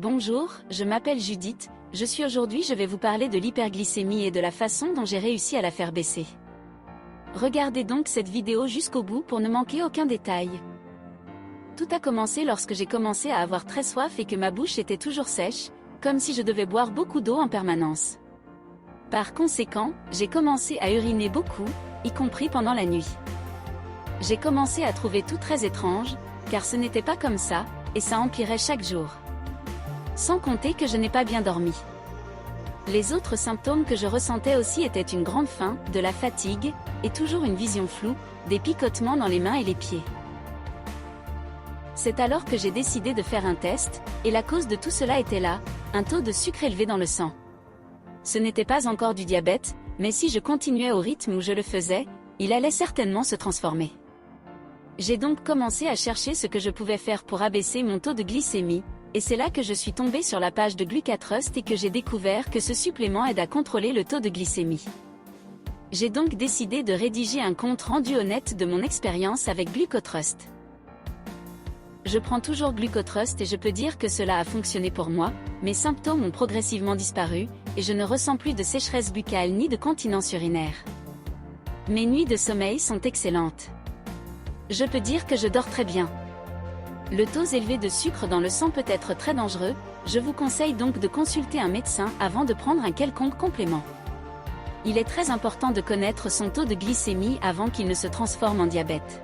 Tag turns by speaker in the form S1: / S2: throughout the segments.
S1: Bonjour, je m'appelle Judith, je vais vous parler de l'hyperglycémie et de la façon dont j'ai réussi à la faire baisser. Regardez donc cette vidéo jusqu'au bout pour ne manquer aucun détail. Tout a commencé lorsque j'ai commencé à avoir très soif et que ma bouche était toujours sèche, comme si je devais boire beaucoup d'eau en permanence. Par conséquent, j'ai commencé à uriner beaucoup, y compris pendant la nuit. J'ai commencé à trouver tout très étrange, car ce n'était pas comme ça, et ça empirait chaque jour. Sans compter que je n'ai pas bien dormi. Les autres symptômes que je ressentais aussi étaient une grande faim, de la fatigue, et toujours une vision floue, des picotements dans les mains et les pieds. C'est alors que j'ai décidé de faire un test, et la cause de tout cela était là, un taux de sucre élevé dans le sang. Ce n'était pas encore du diabète, mais si je continuais au rythme où je le faisais, il allait certainement se transformer. J'ai donc commencé à chercher ce que je pouvais faire pour abaisser mon taux de glycémie, et c'est là que je suis tombée sur la page de Glucatrust et que j'ai découvert que ce supplément aide à contrôler le taux de glycémie. J'ai donc décidé de rédiger un compte rendu honnête de mon expérience avec Glucotrust. Je prends toujours Glucotrust et je peux dire que cela a fonctionné pour moi, mes symptômes ont progressivement disparu, et je ne ressens plus de sécheresse buccale ni de continence urinaire. Mes nuits de sommeil sont excellentes. Je peux dire que je dors très bien. Le taux élevé de sucre dans le sang peut être très dangereux, je vous conseille donc de consulter un médecin avant de prendre un quelconque complément. Il est très important de connaître son taux de glycémie avant qu'il ne se transforme en diabète.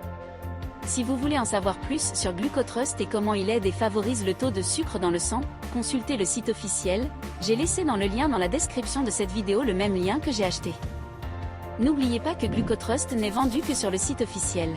S1: Si vous voulez en savoir plus sur Glucotrust et comment il aide et favorise le taux de sucre dans le sang, consultez le site officiel, j'ai laissé dans le lien dans la description de cette vidéo le même lien que j'ai acheté. N'oubliez pas que Glucotrust n'est vendu que sur le site officiel.